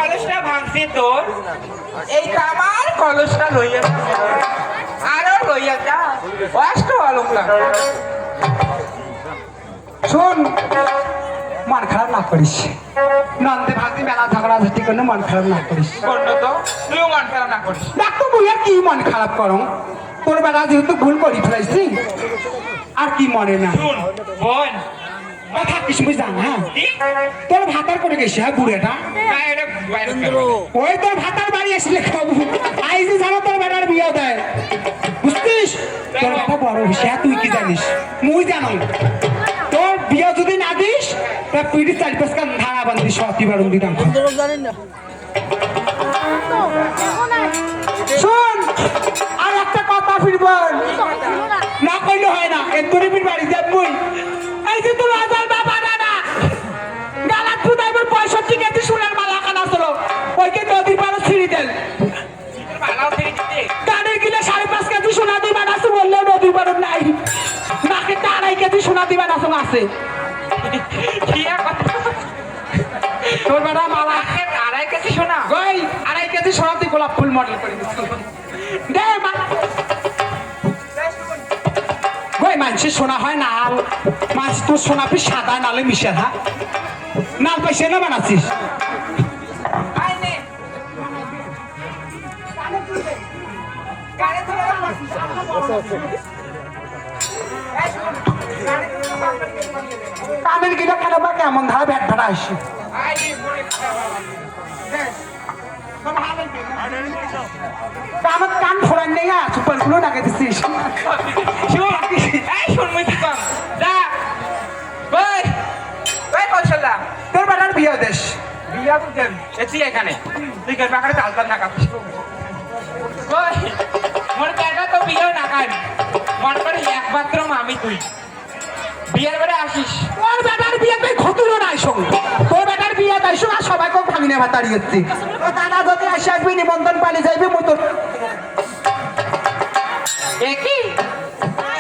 কলসটা ভাঙছি তোর এই কামার কলসটা লইয়া আরো লইয়া যা কষ্ট অলঙ্কার শোন মন খারাপ না করিস নন্দে ভাগ্যে মেলা ঝগড়া ঝাটি করলে মন খারাপ না করিস করলো তো তুইও মন খারাপ না করিস দেখ তো বুঝে কি মন খারাপ করো তোর বেলা যেহেতু ভুল করি ফেলাইছি আর কি মনে না শুন বোন থাকিস বুঝা হ্যাঁ তোর ভাতার করে গেছি হ্যাঁ বুড়েটা ওই তোর ভাতার বাড়ি আসলে খাবো আইসি জানো তোর বেটার বিয়ে দেয় বুঝতিস তোর বেটা বড় হইছে তুই কি জানিস মুই জানো তোর বিয়ে যদি না দিস তা পিঠে 4-5 কান ধারা বান্ধি সতি বারণ দিতাম শোন আর একটা কথা ফিরবল না কইলে হয় না এর গরিবের বাড়ি যাব মুই এই যে তোর আজাল বাবা দাদা গালাত ফুটাইবার 65 কেজি সোনার মালা কানা ছিল ওইকে নদীর পাড়ে ছিড়ি দেন গাড়ির কিনে 5.5 কেজি সোনা দিবা আছে বললে নদীর পাড়ে নাই নাকে 2.5 কেজি সোনা দিবা আছে তোর বেটা মালা 2.5 কেজি সোনা ওই 2.5 কেজি সোনা তুই গোলাপ ফুল মডেল করে দিস দে মা ওই মানুষের সোনা হয় না মাছ তোর সোনা পি সাদা নালে মিশে হ্যাঁ নাল পয়সা না বানাচ্ছিস কানের গিলা কেন বা কেমন ধারা ব্যাট ভাড়া আসি আমার কান ফোড়ান নেই সুপার গুলো ডাকে দিচ্ছিস তোর বেটার বিয়ে দেশ বিয়া বুঝেন এসি এখানে তুই গেট বাকারে চালতাম না কাপিস ওই মোর টাকা তো বিয়ে না কান মন করে একমাত্র আমি তুই বিয়ের বেড়ে আসিস তোর বেটার বিয়ে তুই খতুরও নাই সঙ্গে তোর বেটার বিয়ে তাই সঙ্গে সবাইকে ভাঙিনে ভাতাড়ি হচ্ছে দাদা যদি আসে আসবি নিবন্ধন পালি যাইবি মুই তোর